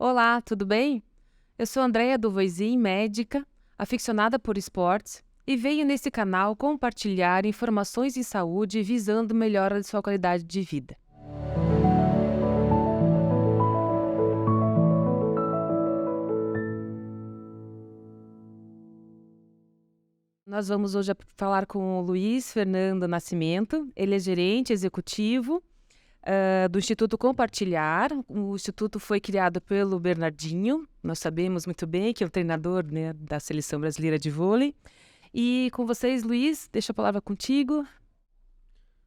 Olá, tudo bem? Eu sou Andréia do Voisin, médica, aficionada por esportes, e venho nesse canal compartilhar informações em saúde visando melhora de sua qualidade de vida. Nós vamos hoje falar com o Luiz Fernando Nascimento. Ele é gerente executivo do Instituto Compartilhar. O Instituto foi criado pelo Bernardinho. Nós sabemos muito bem que é o treinador, né, da Seleção Brasileira de Vôlei. E com vocês, Luiz, deixo a palavra contigo.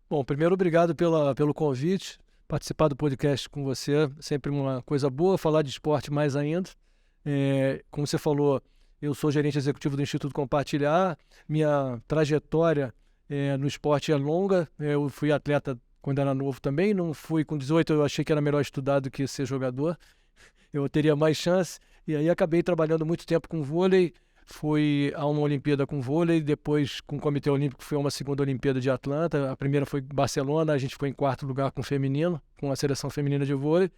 Bom, primeiro, obrigado pelo convite. Participar do podcast com você, sempre uma coisa boa, falar de esporte mais ainda. Como você falou, eu sou gerente executivo do Instituto Compartilhar. Minha trajetória no esporte é longa. Eu fui atleta quando era novo também. Não fui com 18, eu achei que era melhor estudar do que ser jogador. Eu teria mais chance. E aí acabei trabalhando muito tempo com vôlei. Fui a uma Olimpíada com vôlei, depois com o Comitê Olímpico fui a uma segunda Olimpíada de Atlanta. A primeira foi em Barcelona, a gente ficou em quarto lugar com o feminino, com a seleção feminina de vôlei.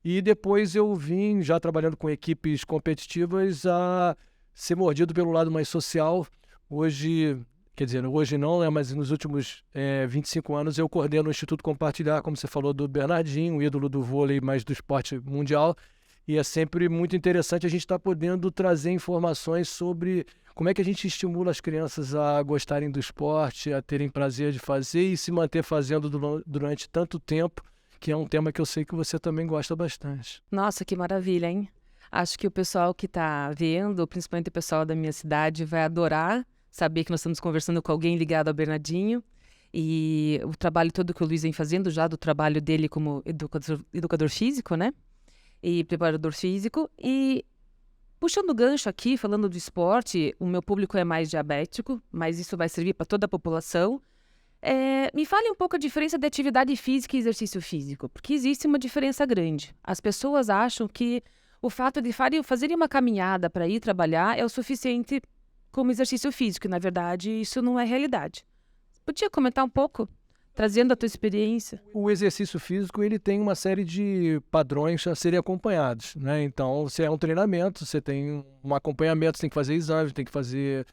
E depois eu vim, já trabalhando com equipes competitivas, a ser mordido pelo lado mais social. Hoje, quer dizer, hoje não, né, mas nos últimos 25 anos eu coordeno o Instituto Compartilhar, como você falou, do Bernardinho, ídolo do vôlei, mas do esporte mundial. E é sempre muito interessante a gente estar podendo trazer informações sobre como é que a gente estimula as crianças a gostarem do esporte, a terem prazer de fazer e se manter fazendo durante tanto tempo, que é um tema que eu sei que você também gosta bastante. Nossa, que maravilha, hein? Acho que o pessoal que está vendo, principalmente o pessoal da minha cidade, vai adorar saber que nós estamos conversando com alguém ligado ao Bernardinho. E o trabalho todo que o Luiz vem fazendo, já do trabalho dele como educador físico, né? E preparador físico. E puxando o gancho aqui, falando do esporte, o meu público é mais diabético, mas isso vai servir para toda a população. Me fale um pouco a diferença de atividade física e exercício físico, porque existe uma diferença grande. As pessoas acham que o fato de fazerem uma caminhada para ir trabalhar é o suficiente como exercício físico, e na verdade isso não é realidade. Podia comentar um pouco? Trazendo a tua experiência. O exercício físico ele tem uma série de padrões a serem acompanhados, né? Então, se é um treinamento, você tem um acompanhamento, você tem que fazer exames, tem que fazer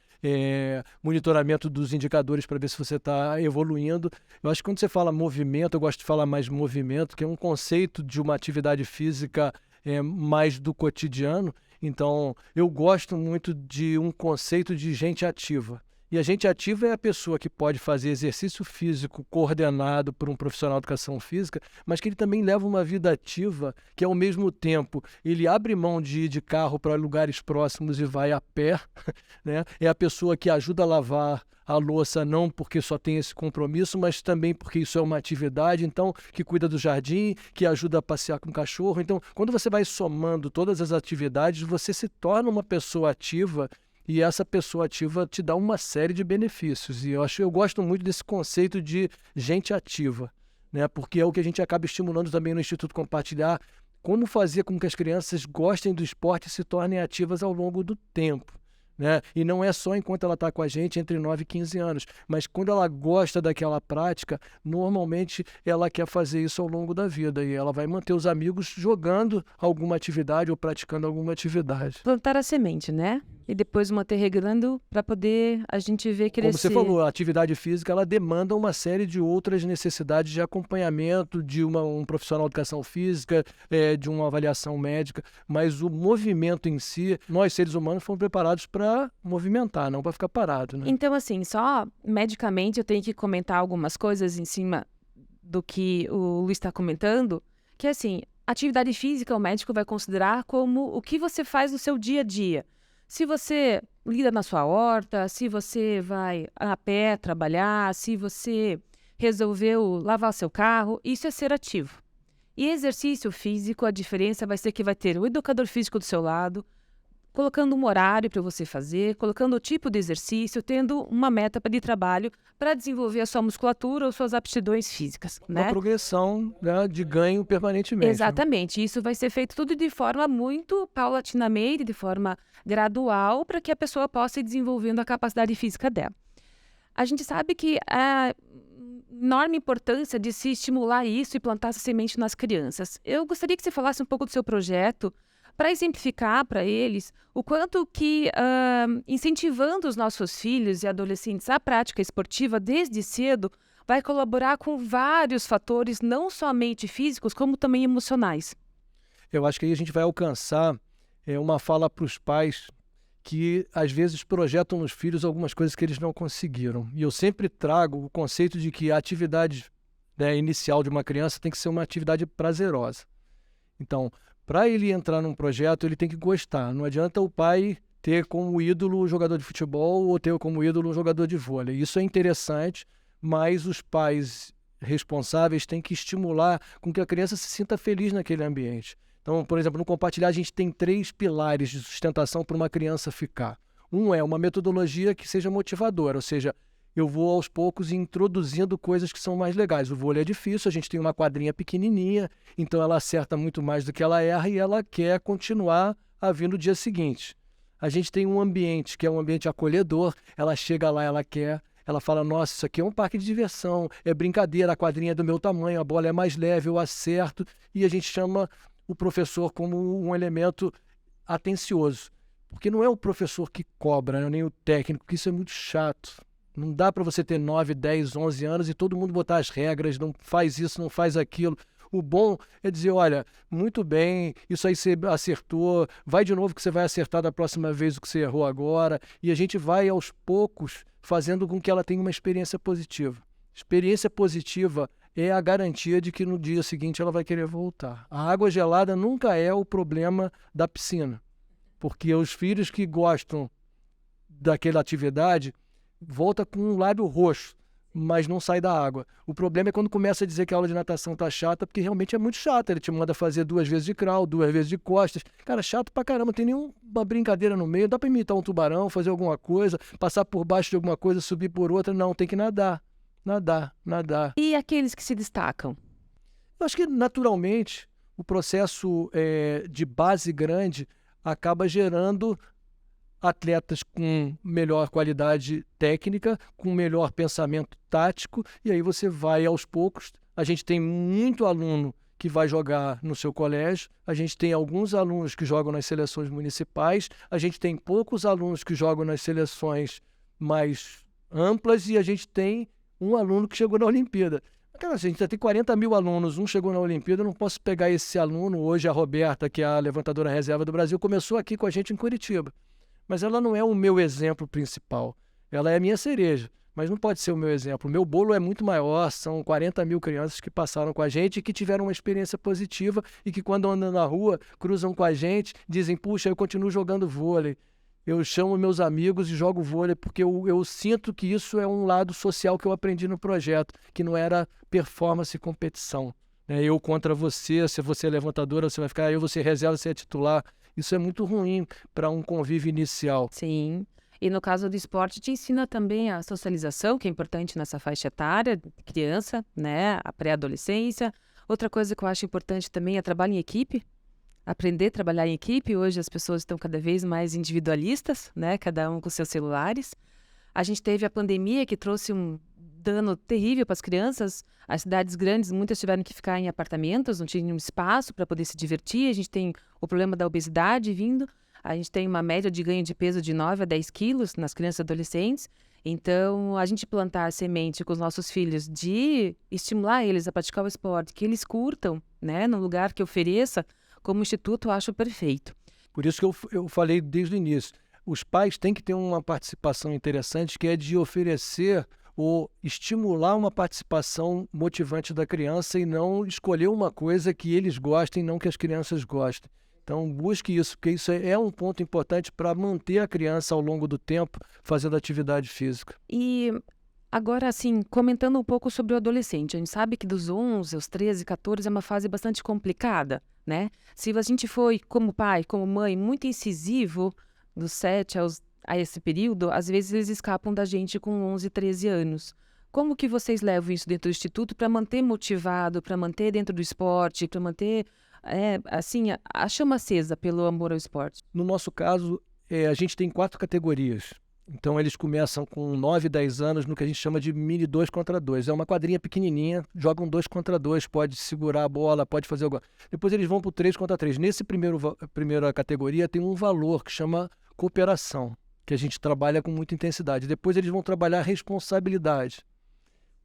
monitoramento dos indicadores para ver se você está evoluindo. Eu acho que quando você fala movimento, eu gosto de falar mais movimento, que é um conceito de uma atividade física mais do cotidiano. Então, eu gosto muito de um conceito de gente ativa. E a gente ativa é a pessoa que pode fazer exercício físico coordenado por um profissional de educação física, mas que ele também leva uma vida ativa, que ao mesmo tempo ele abre mão de ir de carro para lugares próximos e vai a pé, né? É a pessoa que ajuda a lavar a louça não porque só tem esse compromisso, mas também porque isso é uma atividade, então que cuida do jardim, que ajuda a passear com o cachorro. Então, quando você vai somando todas as atividades, você se torna uma pessoa ativa. E essa pessoa ativa te dá uma série de benefícios. E eu gosto muito desse conceito de gente ativa, né? Porque é o que a gente acaba estimulando também no Instituto Compartilhar, como fazer com que as crianças gostem do esporte e se tornem ativas ao longo do tempo, né? E não é só enquanto ela está com a gente entre 9 e 15 anos, mas quando ela gosta daquela prática, normalmente ela quer fazer isso ao longo da vida e ela vai manter os amigos jogando alguma atividade ou praticando alguma atividade. Plantar a semente, né? E depois manter regando para poder a gente ver crescer. Como você falou, a atividade física ela demanda uma série de outras necessidades de acompanhamento de um profissional de educação física, de uma avaliação médica, mas o movimento em si, nós seres humanos fomos preparados para movimentar, não para ficar parado, né? Então, assim, só medicamente eu tenho que comentar algumas coisas em cima do que o Luiz está comentando, que assim, atividade física o médico vai considerar como o que você faz no seu dia a dia. Se você lida na sua horta, se você vai a pé trabalhar, se você resolveu lavar seu carro, isso é ser ativo. E exercício físico, a diferença vai ser que vai ter o educador físico do seu lado, colocando um horário para você fazer, colocando o tipo de exercício, tendo uma meta de trabalho para desenvolver a sua musculatura ou suas aptidões físicas, né? Uma progressão, né, de ganho permanentemente. Exatamente. Isso vai ser feito tudo de forma muito paulatinamente, de forma gradual, para que a pessoa possa ir desenvolvendo a capacidade física dela. A gente sabe que enorme importância de se estimular isso e plantar essa semente nas crianças. Eu gostaria que você falasse um pouco do seu projeto para exemplificar para eles o quanto que incentivando os nossos filhos e adolescentes à prática esportiva desde cedo vai colaborar com vários fatores, não somente físicos, como também emocionais. Eu acho que aí a gente vai alcançar uma fala para os pais que às vezes projetam nos filhos algumas coisas que eles não conseguiram. E eu sempre trago o conceito de que a atividade, né, inicial de uma criança tem que ser uma atividade prazerosa. Então, para ele entrar num projeto, ele tem que gostar. Não adianta o pai ter como ídolo um jogador de futebol ou ter como ídolo um jogador de vôlei. Isso é interessante, mas os pais responsáveis têm que estimular com que a criança se sinta feliz naquele ambiente. Então, por exemplo, no Compartilhar, a gente tem 3 pilares de sustentação para uma criança ficar. Um é uma metodologia que seja motivadora, ou seja, eu vou aos poucos introduzindo coisas que são mais legais. O vôlei é difícil, a gente tem uma quadrinha pequenininha, então ela acerta muito mais do que ela erra e ela quer continuar a vir no dia seguinte. A gente tem um ambiente que é um ambiente acolhedor, ela chega lá, ela fala, nossa, isso aqui é um parque de diversão, é brincadeira, a quadrinha é do meu tamanho, a bola é mais leve, eu acerto, e a gente chama o professor como um elemento atencioso. Porque não é o professor que cobra, né, nem o técnico, porque isso é muito chato. Não dá para você ter 9, 10, 11 anos e todo mundo botar as regras, não faz isso, não faz aquilo. O bom é dizer, olha, muito bem, isso aí você acertou, vai de novo que você vai acertar da próxima vez o que você errou agora. E a gente vai aos poucos fazendo com que ela tenha uma experiência positiva. Experiência positiva é a garantia de que no dia seguinte ela vai querer voltar. A água gelada nunca é o problema da piscina, porque os filhos que gostam daquela atividade volta com um lábio roxo, mas não sai da água. O problema é quando começa a dizer que a aula de natação tá chata, porque realmente é muito chata. Ele te manda fazer 2 vezes de crawl, 2 vezes de costas. Cara, chato pra caramba, não tem nenhuma brincadeira no meio. Dá pra imitar um tubarão, fazer alguma coisa, passar por baixo de alguma coisa, subir por outra. Não, tem que nadar. Nadar, nadar. E aqueles que se destacam? Eu acho que, naturalmente, o processo de base grande acaba gerando atletas com melhor qualidade técnica, com melhor pensamento tático, e aí você vai aos poucos. A gente tem muito aluno que vai jogar no seu colégio, a gente tem alguns alunos que jogam nas seleções municipais, a gente tem poucos alunos que jogam nas seleções mais amplas e a gente tem um aluno que chegou na Olimpíada. Cara, a gente já tem 40 mil alunos, um chegou na Olimpíada, eu não posso pegar esse aluno. Hoje a Roberta, que é a levantadora reserva do Brasil, começou aqui com a gente em Curitiba. Mas ela não é o meu exemplo principal. Ela é a minha cereja, mas não pode ser o meu exemplo. O meu bolo é muito maior, são 40 mil crianças que passaram com a gente e que tiveram uma experiência positiva e que quando andam na rua, cruzam com a gente, dizem, puxa, eu continuo jogando vôlei. Eu chamo meus amigos e jogo vôlei porque eu sinto que isso é um lado social que eu aprendi no projeto, que não era performance e competição. Eu contra você, se você é levantadora, você vai ficar, eu você reserva, você é titular. Isso é muito ruim para um convívio inicial. Sim. E no caso do esporte, te ensina também a socialização, que é importante nessa faixa etária, criança, né, a pré-adolescência. Outra coisa que eu acho importante também é trabalho em equipe. Aprender a trabalhar em equipe. Hoje as pessoas estão cada vez mais individualistas, né, cada um com seus celulares. A gente teve a pandemia que trouxe um dano terrível para as crianças. As cidades grandes, muitas tiveram que ficar em apartamentos, não tinham espaço para poder se divertir. A gente tem o problema da obesidade vindo. A gente tem uma média de ganho de peso de 9 a 10 quilos nas crianças e adolescentes. Então, a gente plantar a semente com os nossos filhos de estimular eles a praticar o esporte, que eles curtam, né, num lugar que ofereça, como instituto, eu acho perfeito. Por isso que eu falei desde o início. Os pais têm que ter uma participação interessante, que é de oferecer ou estimular uma participação motivante da criança e não escolher uma coisa que eles gostem, não que as crianças gostem. Então, busque isso, porque isso é um ponto importante para manter a criança ao longo do tempo fazendo atividade física. E agora, assim, comentando um pouco sobre o adolescente, a gente sabe que dos 11 aos 13, 14 é uma fase bastante complicada, né? Se a gente foi, como pai, como mãe, muito incisivo dos 7 a esse período, às vezes eles escapam da gente com 11, 13 anos. Como que vocês levam isso dentro do instituto para manter motivado, para manter dentro do esporte, para manter assim, a chama acesa pelo amor ao esporte? No nosso caso, a gente tem 4 categorias. Então eles começam com 9, 10 anos no que a gente chama de mini 2 contra 2. É uma quadrinha pequenininha, jogam 2 contra 2, pode segurar a bola, pode fazer alguma... Depois eles vão para o 3 contra 3. Nesse primeira categoria tem um valor que chama cooperação, que a gente trabalha com muita intensidade. Depois eles vão trabalhar responsabilidade.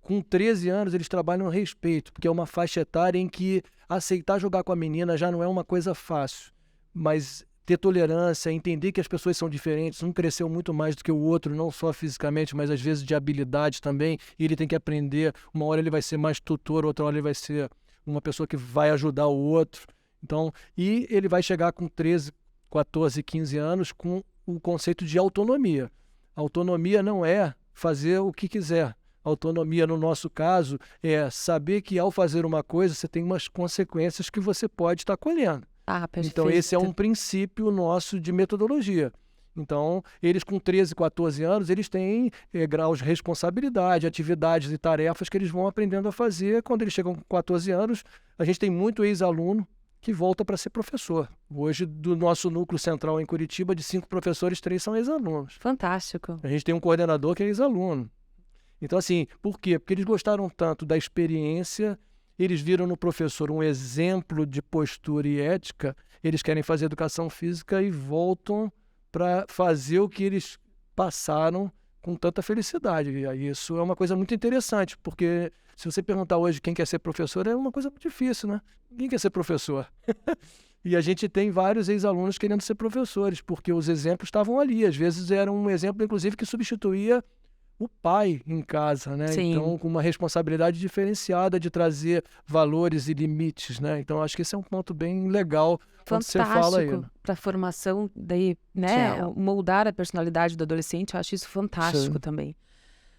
Com 13 anos eles trabalham respeito, porque é uma faixa etária em que aceitar jogar com a menina já não é uma coisa fácil, mas ter tolerância, entender que as pessoas são diferentes, um cresceu muito mais do que o outro, não só fisicamente, mas às vezes de habilidade também, e ele tem que aprender, uma hora ele vai ser mais tutor, outra hora ele vai ser uma pessoa que vai ajudar o outro. Então, e ele vai chegar com 13, 14, 15 anos com o conceito de autonomia. Autonomia não é fazer o que quiser. Autonomia, no nosso caso, é saber que ao fazer uma coisa, você tem umas consequências que você pode estar colhendo. Perfeito. Então, esse é um princípio nosso de metodologia. Então, eles com 13, 14 anos, eles têm graus de responsabilidade, atividades e tarefas que eles vão aprendendo a fazer. Quando eles chegam com 14 anos, a gente tem muito ex-aluno que volta para ser professor. Hoje, do nosso núcleo central em Curitiba, de 5 professores, 3 são ex-alunos. Fantástico. A gente tem um coordenador que é ex-aluno. Então, assim, por quê? Porque eles gostaram tanto da experiência, eles viram no professor um exemplo de postura e ética, eles querem fazer educação física e voltam para fazer o que eles passaram com tanta felicidade. E aí isso é uma coisa muito interessante, porque se você perguntar hoje quem quer ser professor, é uma coisa muito difícil, né? Ninguém quer ser professor. E a gente tem vários ex-alunos querendo ser professores, porque os exemplos estavam ali. Às vezes era um exemplo, inclusive, que substituía o pai em casa, né? Sim. Então, com uma responsabilidade diferenciada de trazer valores e limites, né? Então, acho que esse é um ponto bem legal quando você fala aí. Fantástico para a formação, daí, né? Sim. Moldar a personalidade do adolescente, eu acho isso fantástico Sim. também.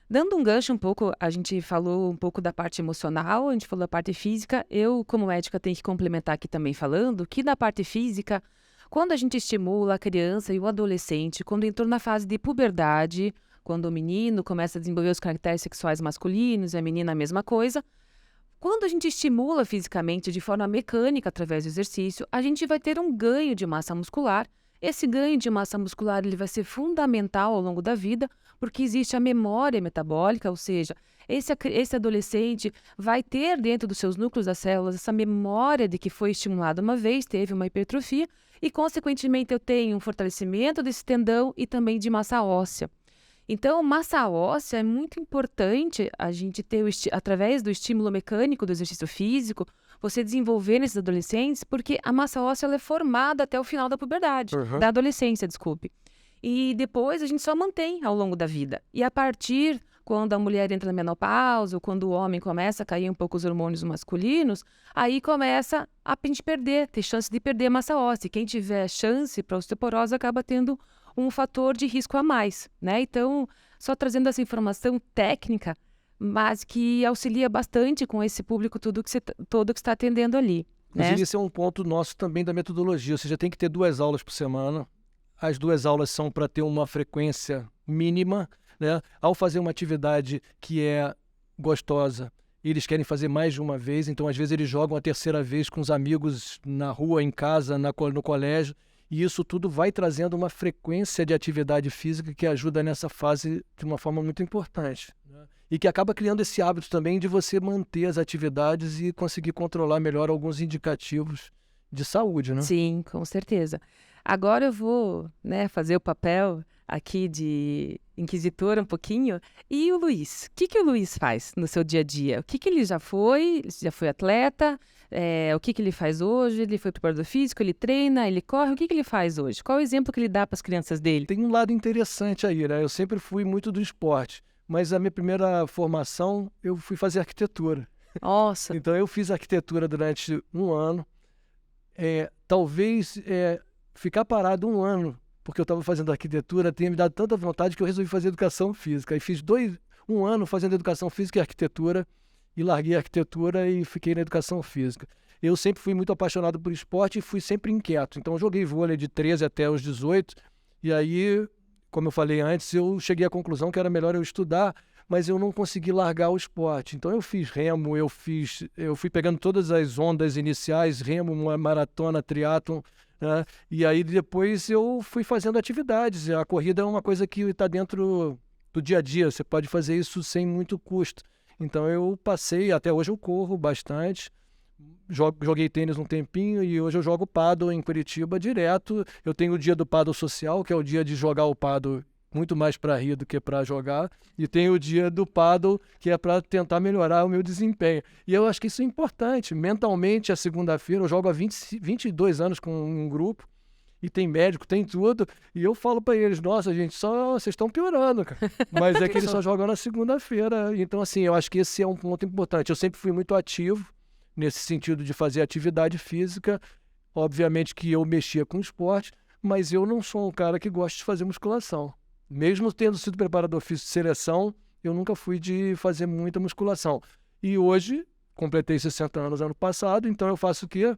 Dando um gancho um pouco, a gente falou um pouco da parte emocional, a gente falou da parte física. Eu, como médica, tenho que complementar aqui também falando que na parte física, quando a gente estimula a criança e o adolescente, quando entrou na fase de puberdade, quando o menino começa a desenvolver os caracteres sexuais masculinos e a menina a mesma coisa, quando a gente estimula fisicamente de forma mecânica através do exercício, a gente vai ter um ganho de massa muscular. Esse ganho de massa muscular ele vai ser fundamental ao longo da vida, porque existe a memória metabólica, ou seja, esse adolescente vai ter dentro dos seus núcleos das células essa memória de que foi estimulado uma vez, teve uma hipertrofia, e consequentemente eu tenho um fortalecimento desse tendão e também de massa óssea. Então, massa óssea é muito importante a gente ter, através do estímulo mecânico do exercício físico, você desenvolver nesses adolescentes, porque a massa óssea ela é formada até o final da puberdade, da adolescência, desculpe. E depois a gente só mantém ao longo da vida. E a partir, quando a mulher entra na menopausa, ou quando o homem começa a cair um pouco os hormônios masculinos, aí começa a gente ter chance de perder a massa óssea. Quem tiver chance para osteoporose acaba tendo um fator de risco a mais, né? Então, só trazendo essa informação técnica, mas que auxilia bastante com esse público todo que está atendendo ali. Inclusive, Né? esse é um ponto nosso também da metodologia. Você já tem que ter 2 aulas por semana. As 2 aulas são para ter uma frequência mínima, né? Ao fazer uma atividade que é gostosa, eles querem fazer mais de uma vez. Então, às vezes, eles jogam a 3ª vez com os amigos na rua, em casa, no colégio. E isso tudo vai trazendo uma frequência de atividade física que ajuda nessa fase de uma forma muito importante, né? E que acaba criando esse hábito também de você manter as atividades e conseguir controlar melhor alguns indicativos de saúde, né? Sim, com certeza. Agora eu vou, né, fazer o papel aqui de inquisitora um pouquinho. E o Luiz? O que o Luiz faz no seu dia a dia? O que ele já foi? Já foi atleta? O que ele faz hoje? Ele foi preparador físico? Ele treina? Ele corre? O que ele faz hoje? Qual é o exemplo que ele dá para as crianças dele? Tem um lado interessante aí, né? Eu sempre fui muito do esporte, mas a minha primeira formação eu fui fazer arquitetura. Nossa, Então eu fiz arquitetura durante um ano. Talvez ficar parado um ano, porque eu estava fazendo arquitetura, tenha me dado tanta vontade que eu resolvi fazer educação física. Aí fiz um ano fazendo educação física e arquitetura, e larguei a arquitetura e fiquei na educação física. Eu sempre fui muito apaixonado por esporte e fui sempre inquieto. Então eu joguei vôlei de 13 até os 18, e aí, como eu falei antes, eu cheguei à conclusão que era melhor eu estudar, mas eu não consegui largar o esporte. Então eu fiz remo, eu fui pegando todas as ondas iniciais, remo, maratona, triatlon, né? E aí depois eu fui fazendo atividades. A corrida é uma coisa que está dentro do dia a dia, você pode fazer isso sem muito custo. Então eu passei, até hoje eu corro bastante, joguei tênis um tempinho e hoje eu jogo pádel em Curitiba direto. Eu tenho o dia do pádel social, que é o dia de jogar o pádel muito mais para rir do que para jogar, e tenho o dia do pádel, que é para tentar melhorar o meu desempenho. E eu acho que isso é importante. Mentalmente, a segunda-feira, eu jogo há 22 anos com um grupo, e tem médico, tem tudo, e eu falo para eles, nossa, gente, só vocês estão piorando, cara. Mas é que eles só jogam na segunda-feira. Então, assim, eu acho que esse é um ponto importante. Eu sempre fui muito ativo, nesse sentido de fazer atividade física. Obviamente que eu mexia com esporte, mas eu não sou um cara que gosta de fazer musculação. Mesmo tendo sido preparador físico de seleção, eu nunca fui de fazer muita musculação. E hoje, completei 60 anos ano passado, então eu faço o quê?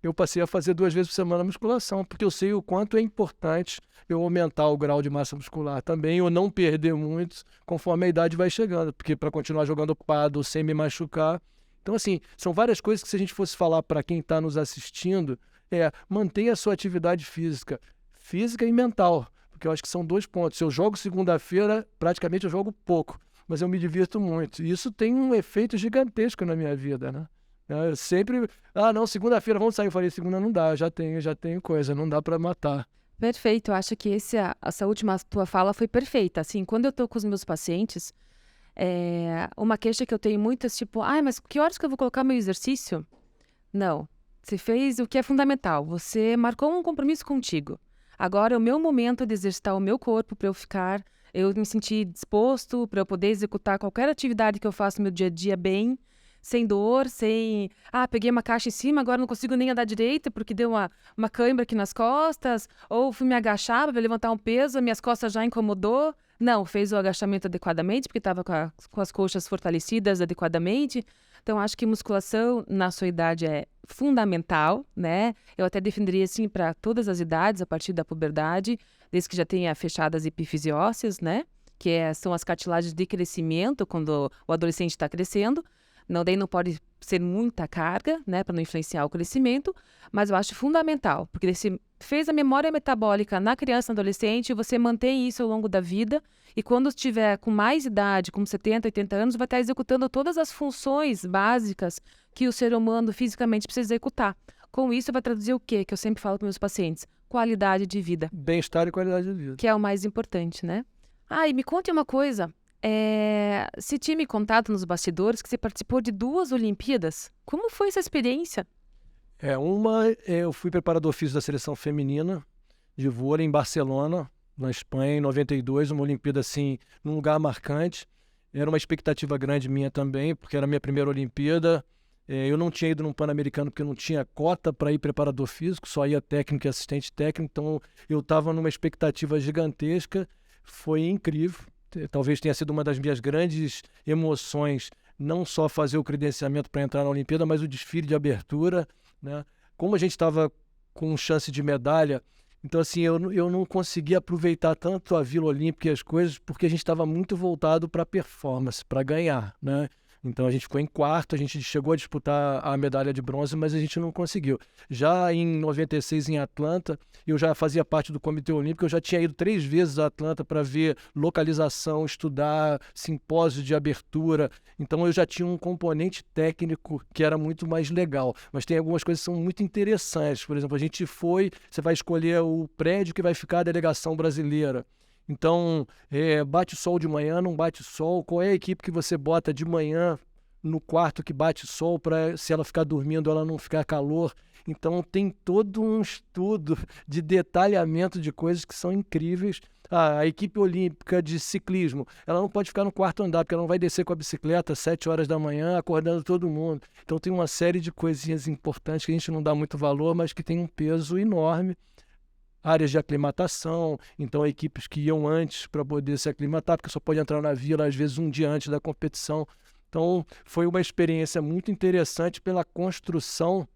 Eu passei a fazer 2 vezes por semana musculação, porque eu sei o quanto é importante eu aumentar o grau de massa muscular também, ou não perder muito conforme a idade vai chegando, porque para continuar jogando pádel sem me machucar. Então, assim, são várias coisas que, se a gente fosse falar para quem está nos assistindo, mantenha a sua atividade física e mental, porque eu acho que são 2 pontos. Se eu jogo segunda-feira, praticamente eu jogo pouco, mas eu me divirto muito. E isso tem um efeito gigantesco na minha vida, né? Eu sempre, não, segunda-feira vamos sair. Eu falei, segunda não dá, já tenho coisa, não dá para matar. Perfeito, eu acho que essa última tua fala foi perfeita. Assim, quando eu tô com os meus pacientes, uma queixa que eu tenho muito é tipo, mas que horas que eu vou colocar meu exercício? Não, você fez o que é fundamental, você marcou um compromisso contigo. Agora é o meu momento de exercitar o meu corpo para eu me sentir disposto, para eu poder executar qualquer atividade que eu faço no meu dia a dia bem, sem dor, peguei uma caixa em cima, agora não consigo nem andar direito porque deu uma cãibra aqui nas costas, ou fui me agachar para levantar um peso, minhas costas já incomodou. Não, fez o agachamento adequadamente, porque estava com as coxas fortalecidas adequadamente. Então, acho que musculação na sua idade é fundamental, né? Eu até defenderia, assim, para todas as idades, a partir da puberdade, desde que já tenha fechadas epifisióceas, né? São as cartilagens de crescimento, quando o adolescente está crescendo. Daí não pode ser muita carga, né, para não influenciar o crescimento, mas eu acho fundamental, porque você fez a memória metabólica na criança e no adolescente, você mantém isso ao longo da vida, e quando estiver com mais idade, como 70, 80 anos, vai estar executando todas as funções básicas que o ser humano fisicamente precisa executar. Com isso, vai traduzir o quê? Que eu sempre falo para meus pacientes: qualidade de vida. Bem-estar e qualidade de vida. Que é o mais importante, né? E me conte uma coisa. Você tinha me contado nos bastidores que você participou de 2 Olimpíadas. Como foi essa experiência? Eu fui preparador físico da seleção feminina de vôlei em Barcelona, na Espanha, em 92, uma Olimpíada assim, num lugar marcante. Era uma expectativa grande minha também, porque era a minha primeira Olimpíada. Eu não tinha ido num Pan-Americano porque eu não tinha cota para ir preparador físico, só ia técnico e assistente técnico, então eu estava numa expectativa gigantesca. Foi incrível. Talvez tenha sido uma das minhas grandes emoções, não só fazer o credenciamento para entrar na Olimpíada, mas o desfile de abertura, né? Como a gente estava com chance de medalha, então assim, eu não conseguia aproveitar tanto a Vila Olímpica e as coisas, porque a gente estava muito voltado para a performance, para ganhar, né? Então a gente ficou em quarto, a gente chegou a disputar a medalha de bronze, mas a gente não conseguiu. Já em 96, em Atlanta, eu já fazia parte do Comitê Olímpico, eu já tinha ido 3 vezes a Atlanta para ver localização, estudar simpósio de abertura. Então eu já tinha um componente técnico que era muito mais legal. Mas tem algumas coisas que são muito interessantes. Por exemplo, você vai escolher o prédio que vai ficar a delegação brasileira. Então, bate sol de manhã, não bate sol? Qual é a equipe que você bota de manhã no quarto que bate sol para, se ela ficar dormindo, ela não ficar calor? Então, tem todo um estudo de detalhamento de coisas que são incríveis. A equipe olímpica de ciclismo, ela não pode ficar no quarto andar, porque ela não vai descer com a bicicleta às 7 horas da manhã, acordando todo mundo. Então, tem uma série de coisinhas importantes que a gente não dá muito valor, mas que tem um peso enorme. Áreas de aclimatação, então equipes que iam antes para poder se aclimatar, porque só pode entrar na vila às vezes um dia antes da competição. Então foi uma experiência muito interessante pela construção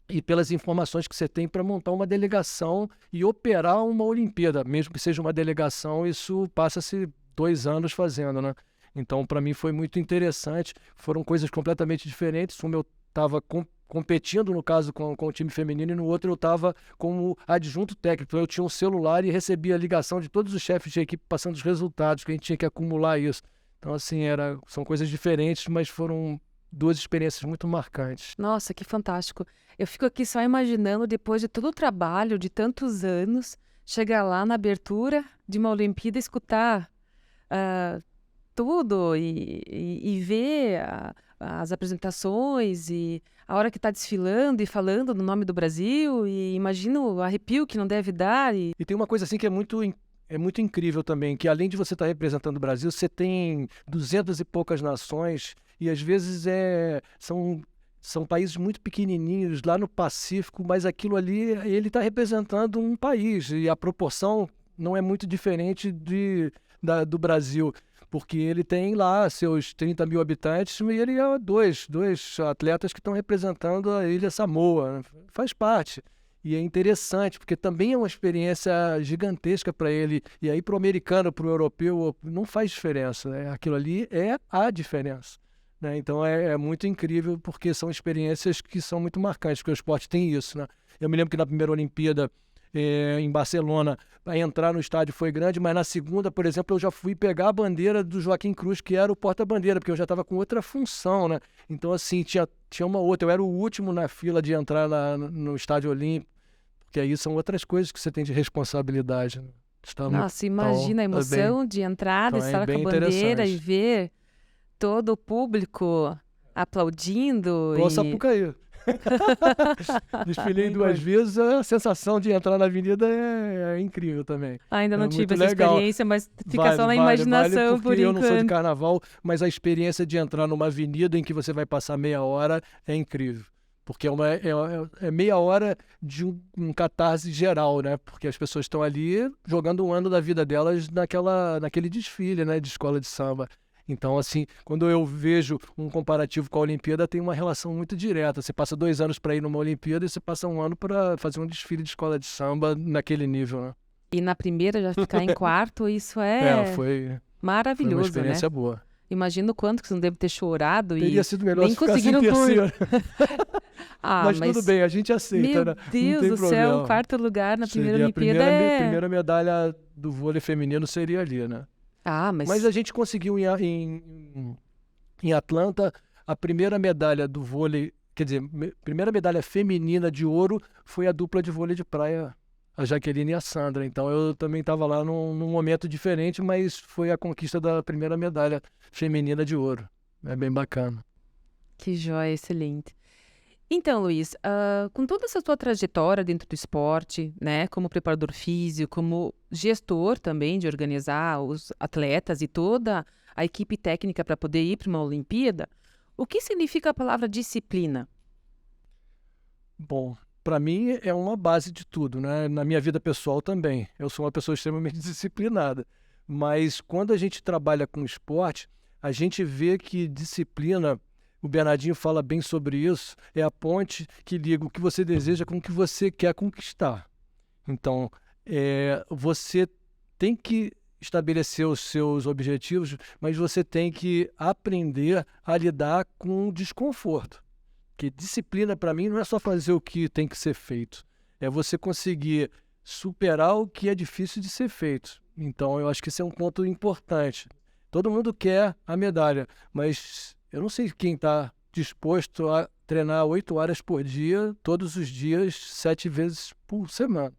e pelas informações que você tem para montar uma delegação e operar uma Olimpíada. Mesmo que seja uma delegação, isso passa-se 2 anos fazendo, né? Então para mim foi muito interessante, foram coisas completamente diferentes. Uma eu estava competindo, no caso, com o time feminino, e no outro eu estava como adjunto técnico. Então eu tinha um celular e recebia a ligação de todos os chefes de equipe passando os resultados, que a gente tinha que acumular isso. Então, assim, são coisas diferentes, mas foram duas experiências muito marcantes. Nossa, que fantástico. Eu fico aqui só imaginando, depois de todo o trabalho de tantos anos, chegar lá na abertura de uma Olimpíada, escutar tudo e ver as apresentações e a hora que está desfilando e falando no nome do Brasil, e imagino o arrepio que não deve dar. E tem uma coisa assim que é muito incrível também, que além de você estar representando o Brasil, você tem 200 e poucas nações e às vezes são países muito pequenininhos lá no Pacífico, mas aquilo ali, ele está representando um país e a proporção não é muito diferente do Brasil, porque ele tem lá seus 30 mil habitantes e ele é dois atletas que estão representando a Ilha Samoa, faz parte. E é interessante, porque também é uma experiência gigantesca para ele. E aí, para o americano, para o europeu, não faz diferença, né? Aquilo ali é a diferença, né? Então, é muito incrível, porque são experiências que são muito marcantes, porque o esporte tem isso, né? Eu me lembro que na primeira Olimpíada, em Barcelona, a entrar no estádio foi grande, mas na segunda, por exemplo, eu já fui pegar a bandeira do Joaquim Cruz, que era o porta-bandeira, porque eu já estava com outra função, né? Então, assim, tinha uma outra. Eu era o último na fila de entrar no Estádio Olímpico, porque aí são outras coisas que você tem de responsabilidade, né? Nossa, imagina a emoção de entrar, de estar com a bandeira e ver todo o público aplaudindo. Igual Sapucaí. Desfilei 2 vezes, a sensação de entrar na avenida é incrível também. Ainda não tive essa legal. experiência, mas fica só na imaginação por enquanto. Eu não sou de carnaval, mas a experiência de entrar numa avenida em que você vai passar meia hora é incrível. Porque é meia hora de um catarse geral, né? Porque as pessoas estão ali jogando um ano da vida delas naquele desfile, né, de escola de samba. Então, assim, quando eu vejo um comparativo com a Olimpíada, tem uma relação muito direta. Você passa 2 anos para ir numa Olimpíada e você passa 1 ano para fazer um desfile de escola de samba naquele nível, né? E na primeira já ficar em quarto, isso foi maravilhoso, uma experiência né? boa. Imagina o quanto que você não deve ter chorado. Teria sido melhor nem se ficasse em terceiro. Mas tudo bem, a gente aceita, né? Meu Deus do céu, 4º lugar na primeira Olimpíada a primeira medalha do vôlei feminino seria ali, né? Mas a gente conseguiu em Atlanta a primeira medalha do vôlei, quer dizer, primeira medalha feminina de ouro foi a dupla de vôlei de praia, a Jaqueline e a Sandra. Então eu também estava lá num momento diferente, mas foi a conquista da primeira medalha feminina de ouro. É bem bacana. Que joia, excelente. Então, Luiz, com toda essa tua trajetória dentro do esporte, né, como preparador físico, como gestor também de organizar os atletas e toda a equipe técnica para poder ir para uma Olimpíada, o que significa a palavra disciplina? Bom, para mim é uma base de tudo, né? Na minha vida pessoal também. Eu sou uma pessoa extremamente disciplinada. Mas quando a gente trabalha com esporte, a gente vê que disciplina, o Bernardinho fala bem sobre isso, é a ponte que liga o que você deseja com o que você quer conquistar. Então, você tem que estabelecer os seus objetivos, mas você tem que aprender a lidar com o desconforto. Porque disciplina, para mim, não é só fazer o que tem que ser feito. É você conseguir superar o que é difícil de ser feito. Então, eu acho que esse é um ponto importante. Todo mundo quer a medalha, mas eu não sei quem está disposto a treinar 8 horas por dia, todos os dias, 7 vezes por semana.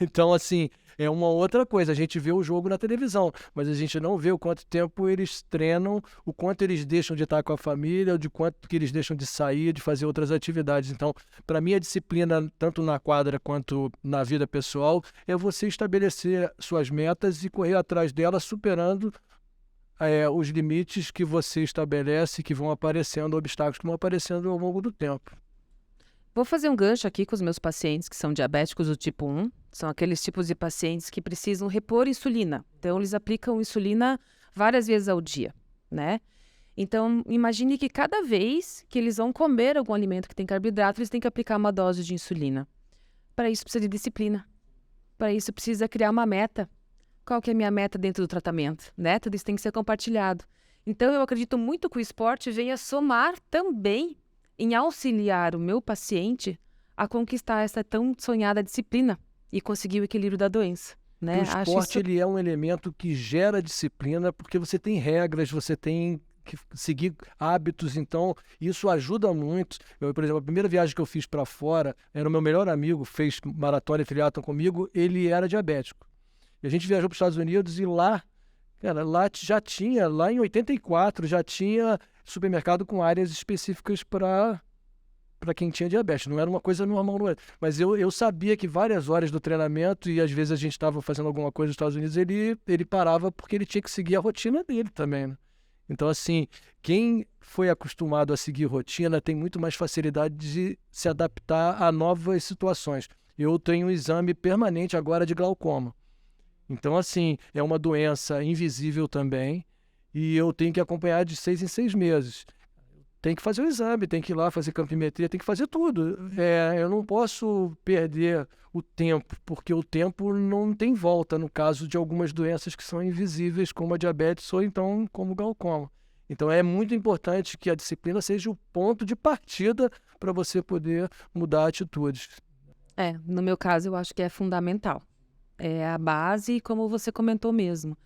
Então, assim, é uma outra coisa. A gente vê o jogo na televisão, mas a gente não vê o quanto tempo eles treinam, o quanto eles deixam de estar com a família, de quanto que eles deixam de sair, de fazer outras atividades. Então, para mim, a disciplina, tanto na quadra quanto na vida pessoal, é você estabelecer suas metas e correr atrás delas, superando os limites que você estabelece, que vão aparecendo, obstáculos que vão aparecendo ao longo do tempo. Vou fazer um gancho aqui com os meus pacientes que são diabéticos do tipo 1. São aqueles tipos de pacientes que precisam repor insulina. Então, eles aplicam insulina várias vezes ao dia, né? Então, imagine que cada vez que eles vão comer algum alimento que tem carboidrato, eles têm que aplicar uma dose de insulina. Para isso, precisa de disciplina. Para isso, precisa criar uma meta. Qual que é a minha meta dentro do tratamento, né? Tudo isso tem que ser compartilhado. Então, eu acredito muito que o esporte venha somar também em auxiliar o meu paciente a conquistar essa tão sonhada disciplina e conseguir o equilíbrio da doença, né? O Acho esporte isso ele é um elemento que gera disciplina, porque você tem regras, você tem que seguir hábitos, então isso ajuda muito. Eu, por exemplo, a primeira viagem que eu fiz para fora, era o meu melhor amigo, fez maratona e triatlon comigo, ele era diabético. E a gente viajou para os Estados Unidos e lá, cara, lá já tinha, lá em 84, já tinha supermercado com áreas específicas para quem tinha diabetes. Não era uma coisa normal, não era. Mas eu sabia que várias horas do treinamento, e às vezes a gente estava fazendo alguma coisa nos Estados Unidos, ele parava porque ele tinha que seguir a rotina dele também, né? Então, assim, quem foi acostumado a seguir rotina tem muito mais facilidade de se adaptar a novas situações. Eu tenho um exame permanente agora de glaucoma. Então, assim, é uma doença invisível também, e eu tenho que acompanhar de 6 em 6 meses. Tem que fazer o exame, tem que ir lá fazer campimetria, tem que fazer tudo. Eu não posso perder o tempo, porque o tempo não tem volta no caso de algumas doenças que são invisíveis, como a diabetes ou então como o glaucoma. Então é muito importante que a disciplina seja o ponto de partida para você poder mudar atitudes. no meu caso, eu acho que é fundamental. É a base, como você comentou mesmo.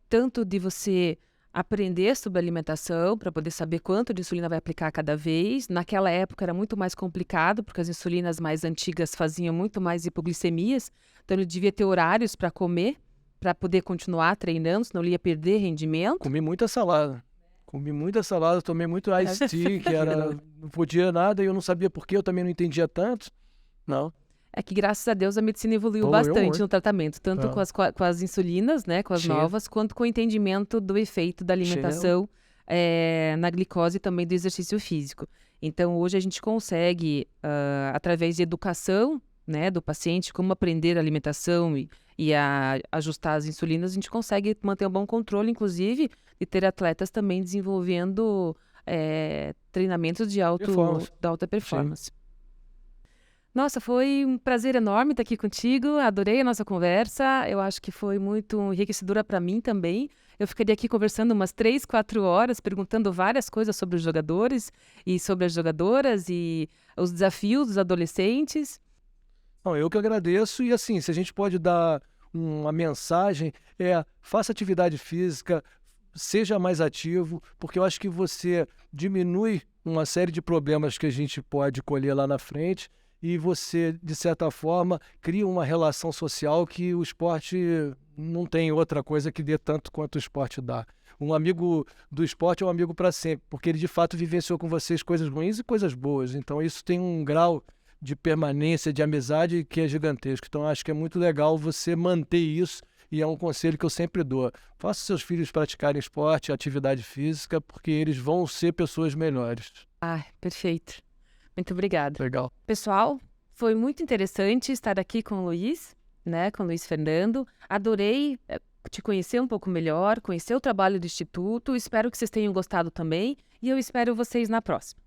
Tanto de você aprender sobre alimentação para poder saber quanto de insulina vai aplicar cada vez. Naquela época era muito mais complicado, porque as insulinas mais antigas faziam muito mais hipoglicemias, então ele devia ter horários para comer, para poder continuar treinando, senão ele ia perder rendimento. Comi muita salada. Tomei muito iced tea, que era, não podia nada e eu não sabia por quê, eu também não entendia tanto. Não. É que, graças a Deus, a medicina evoluiu Evoluiu bastante muito. no tratamento, tanto com as insulinas, né, com as Sim. novas, quanto com o entendimento do efeito da alimentação na glicose e também do exercício físico. Então, hoje a gente consegue, através de educação, né, do paciente, como aprender a alimentação e ajustar as insulinas, a gente consegue manter um bom controle, inclusive, e ter atletas também desenvolvendo treinamentos de alta performance. Sim. Nossa, foi um prazer enorme estar aqui contigo. Adorei a nossa conversa. Eu acho que foi muito enriquecedora para mim também. Eu ficaria aqui conversando umas 3, 4 horas, perguntando várias coisas sobre os jogadores e sobre as jogadoras e os desafios dos adolescentes. Não, eu que agradeço. E assim, se a gente pode dar uma mensagem, faça atividade física, seja mais ativo, porque eu acho que você diminui uma série de problemas que a gente pode colher lá na frente. E você, de certa forma, cria uma relação social que o esporte não tem outra coisa que dê tanto quanto o esporte dá. Um amigo do esporte é um amigo para sempre, porque ele de fato vivenciou com vocês coisas ruins e coisas boas. Então isso tem um grau de permanência, de amizade que é gigantesco. Então acho que é muito legal você manter isso e é um conselho que eu sempre dou. Faça seus filhos praticarem esporte, atividade física, porque eles vão ser pessoas melhores. Perfeito. Muito obrigada. Legal. Pessoal, foi muito interessante estar aqui com o Luiz, né, com o Luiz Fernando. Adorei te conhecer um pouco melhor, conhecer o trabalho do Instituto. Espero que vocês tenham gostado também e eu espero vocês na próxima.